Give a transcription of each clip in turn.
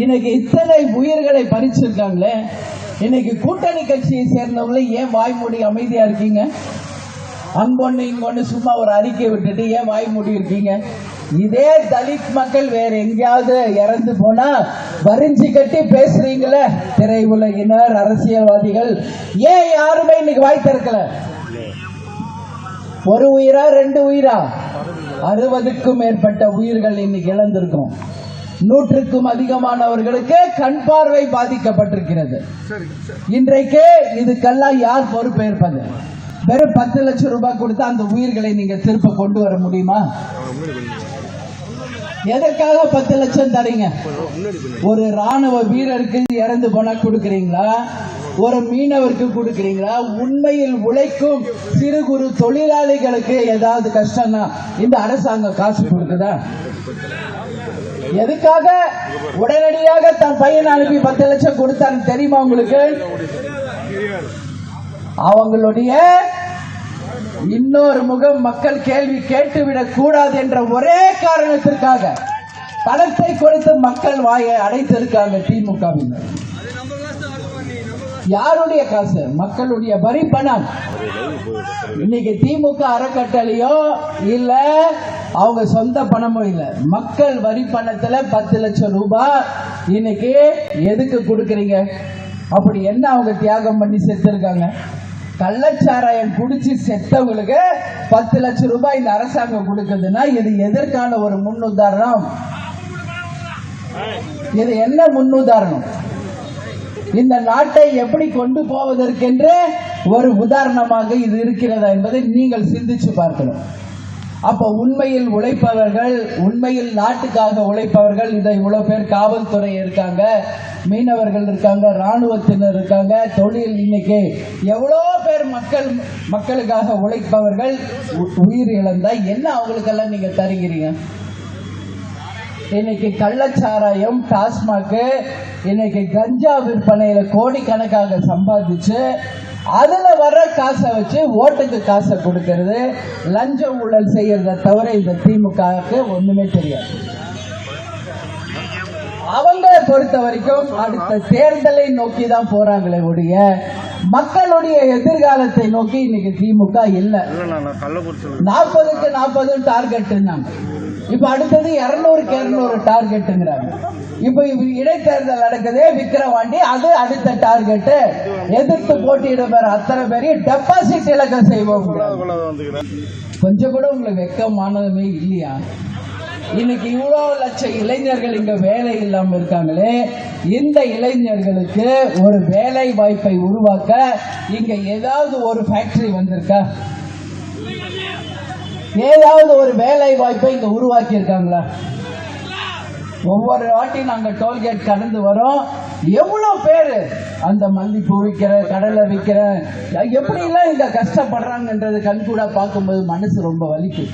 இன்னைக்கு இத்தனை உயிர்களை பறிச்சிருக்காங்களே, இன்னைக்கு கூட்டணி கட்சியை சேர்ந்தவங்கள ஏன் வாய்மூடி அமைதியா இருக்கீங்க? அங்கொன்னு இங்கொன்னு சும்மா ஒரு அறிக்கை விட்டுட்டு ஏன் வாய்மூடி இருக்கீங்க? இதே தலித் மக்கள் வேற எங்கேயாவது இறந்து போனா வரிஞ்சு கட்டி பேசுறீங்களே திரையுலகினர், அரசியல்வாதிகள், ஏன் யாருமே இன்னைக்கு வாய் திறக்கல? ஒரு உயிரா 2 உயிரா? 60க்கும் மேற்பட்ட உயிர்கள் இன்னைக்கு இழந்திருக்கும். 100க்கும் அதிகமானவர்களுக்கு கண் பார்வை பாதிக்கப்பட்டிருக்கிறது. இன்றைக்கு இதுக்கெல்லாம் யார் பொறுப்பேற்பது? வெறும் 10 லட்சம் ரூபாய் கொடுத்து அந்த உயிர்களை நீங்க திருப்ப கொண்டு வர முடியுமா? எதற்காக 10 லட்சம் தரீங்க? ஒரு ராணுவ வீரருக்கு இறந்து போனா கொடுக்கறீங்களா? ஒரு மீனவருக்கு கொடுக்கறீங்களா? உண்மையில் உழைக்கும் சிறு குறு தொழிலாளிகளுக்கு ஏதாவது கஷ்டம்னா இந்த அரசாங்கம் காசு கொடுக்குதா? எதுக்காக உடனடியாக தன் பையனை அனுப்பி 10 லட்சம் கொடுத்தான்னு தெரியுமா உங்களுக்கு? அவங்களுடைய இன்னொரு முகம் மக்கள் கேள்வி கேட்டுவிடக் கூடாது என்ற ஒரே காரணத்திற்காக பணத்தை கொடுத்து மக்கள் வாயை அடைத்திருக்காங்க திமுகவினர். யாருடைய காசு? மக்களுடைய வரி பணம். இன்னைக்கு திமுக அறக்கட்டளையோ இல்ல அவங்க சொந்த பணமோ இல்ல, மக்கள் வரி பணத்துல 10 லட்சம் ரூபாய் இன்னைக்கு எதுக்கு கொடுக்கறீங்க? அப்படி என்ன அவங்க தியாகம் பண்ணி செத்துருக்காங்க? கள்ளச்சாராயம் குடிச்சு செத்தவங்களுக்கு 10 லட்சம் ரூபாய் இந்த அரசாங்கம் கொடுக்குதுன்னா இது எதற்கான ஒரு முன்னுதாரணம்? இது என்ன முன்னுதாரணம்? இந்த நாட்டை எப்படி கொண்டு போவதற்கென்று ஒரு உதாரணமாக இது இருக்கிறதா என்பதை நீங்கள் சிந்திச்சு பார்க்கணும். அப்ப உண்மையில் உழைப்பவர்கள், உண்மையில் நாட்டுக்காக உழைப்பவர்கள், இதை இவ்வளவு பேர் காவல்துறை இருக்காங்க, மீனவர்கள் இருக்காங்க, ராணுவத்தினர் இருக்காங்க, தொழில், இன்னைக்கு எவ்வளோ பேர் மக்களுக்காக உழைப்பவர்கள் உயிர் இழந்தா என்ன அவங்களுக்கெல்லாம் நீங்க தருகிறீங்க? இன்னைக்கு கள்ளச்சாராயம், டாஸ்மாக், இன்னைக்கு கஞ்சா விற்பனையில கோடிக்கணக்காக சம்பாதிச்சு அதுல வர்ற காசை வச்சு ஓட்டுக்கு காசை கொடுக்கிறது, லஞ்ச ஊழல் செய்யறத தவிர இந்த திமுகவுக்கு ஒண்ணுமே தெரியாது. அவங்களை பொறுத்த வரைக்கும் அடுத்த தேர்தலை நோக்கி தான் போறாங்களே ஒழிய மக்களுடைய எதிர்காலத்தை நோக்கி இன்னைக்கு திமுக இல்ல. 40க்கு 40 டார்கெட். இப்ப அடுத்தது 200க்கு 200 டார்கெட்டுங்கிறாங்க. இப்ப இடைத்தேர்தல் நடக்குது விக்கிரவாண்டி, அது அடுத்த டார்கெட். எதிர்த்து போட்டியிடுற அத்தனை பேரையும் டெபாசிட் இலக்க செய்வோம். கொஞ்சம் கூட உங்களுக்கு வெக்கமானதுமே இல்லையா? இன்னைக்கு இவ்வளவு லட்சம் இளைஞர்கள் இங்க வேலை இல்லாம இருக்காங்களே, இந்த இளைஞர்களுக்கு ஒரு வேலை வாய்ப்பை உருவாக்க இங்க ஏதாவது ஒரு ஃபேக்டரி வந்திருக்கா? ஏதாவது ஒரு வேலை வாய்ப்பை இங்க உருவாக்கி இருக்காங்களா? ஒவ்வொரு வாட்டி நாங்க டோல்கேட் கடந்து வரோம், எவ்வளவு பேரு அந்த மல்லிப்பூ விற்கிற, கடலை விற்கிற, எப்படி எல்லாம் இங்க கஷ்டப்படுறாங்கன்றது கண்கூடா பார்க்கும்போது மனசு ரொம்ப வலிக்கு.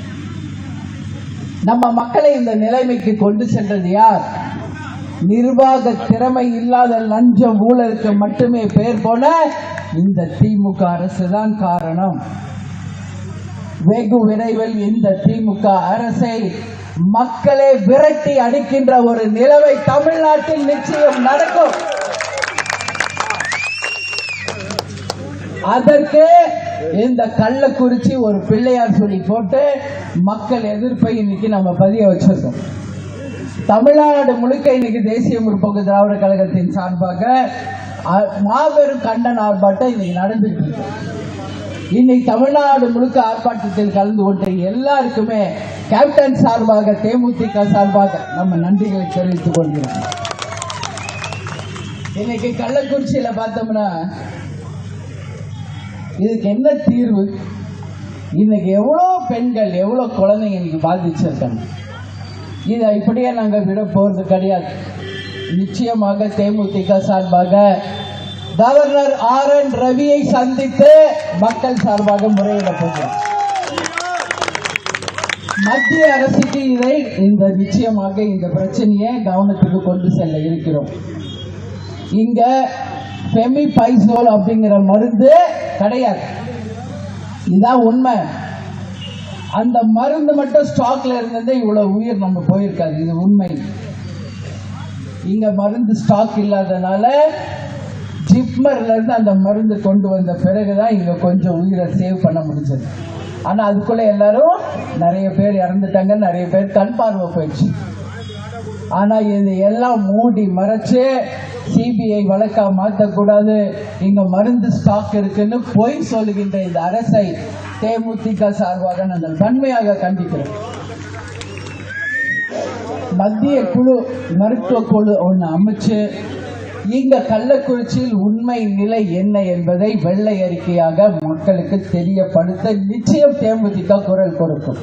நம்ம மக்களை இந்த நிலைமைக்கு கொண்டு சென்றது யார்? நிர்வாக திறமை இல்லாத லஞ்சம் ஊழலுக்கு மட்டுமே பேர் போன இந்த திமுக அரசு தான் காரணம். வெகு விரைவில் இந்த திமுக அரசை மக்களே விரட்டி அடிக்கின்ற ஒரு நிலைமை தமிழ்நாட்டில் நிச்சயம் நடக்கும். அதற்கு இந்த கள்ளக்குறிச்சி ஒரு பிள்ளையார் சொல்லி போட்டு மக்கள் எதிர்ப்பை இன்னைக்கு நம்ம பதிய வச்சிருக்கோம். தமிழ்நாடு முழுக்க இன்னைக்கு தேசிய முற்போக்கு திராவிட கழகத்தின் சார்பாக மாபெரும் கண்டன ஆர்ப்பாட்டம் இன்னைக்கு நடந்துட்டு இருக்கு. இன்னைக்கு தமிழ்நாடு முழுக்க ஆர்ப்பாட்டத்தில் கலந்து கொண்ட எல்லாருக்குமே கேப்டன் சார்பாக, தேமுதிக சார்பாக நம்ம நன்றிகளை தெரிவித்துக் கொள்கிறோம். இன்னைக்கு கள்ளக்குறிச்சியில பார்த்தோம்னா இதுக்கு என்ன தீர்வு? இன்னைக்கு எவ்வளவு பெண்கள், எவ்வளவு குழந்தைங்க இன்னைக்கு பாதிச்சிருக்காங்க. இதை இப்படியே நாங்க விட போறது கிடையாது. நிச்சயமாக தேமுதிக சார்பாக கவர்னர் RN ரவியை சந்தித்து மக்கள் சார்பாக முறையிட போகிறோம். மத்திய அரசுக்கு இந்த நிச்சயமாக இந்த பிரச்சனையை கவனத்துக்கு கொண்டு செல்ல இருக்கிறோம். இங்க ஃபெமிபைசோல் அப்படிங்கிற மருந்து கிடையாது, இதுதான் உண்மை. அந்த மருந்து மட்டும் ஸ்டாக்ல இருந்ததே இவ்வளவு உயிர் நம்ம போயிருக்காது, இது உண்மை. இங்க மருந்து ஸ்டாக் இல்லாதனால ஜிப்மர்ல இருந்து அந்த மருந்து கொண்டு வந்த பிறகுதான் இங்க கொஞ்சம் உயிரை சேவ் பண்ண முடிஞ்சது. ஆனா அதுக்குள்ள எல்லாரும் நிறைய பேர் இறந்துட்டாங்க, நிறைய பேர் கண் பார்வை போயிடுச்சு. ஆனா இது எல்லாம் மூடி மறைச்சு சிபிஐ வழக்கா மாற்றக்கூடாது, இங்க மருந்து ஸ்டாக் இருக்குன்னு பொய் சொல்லுகின்ற இந்த அரசை தேமுதிக சார்பாக நாங்கள் வன்மையாக கண்டிக்கிறோம். மத்திய குழு மருத்துவ குழு ஒன்று அமைச்சு இங்க கள்ளக்குறிச்சியில் உண்மை நிலை என்ன என்பதை வெள்ளை அறிக்கையாக மக்களுக்கு தெரியப்படுத்த நிச்சயம் தேமுதிக குரல் கொடுக்கும்.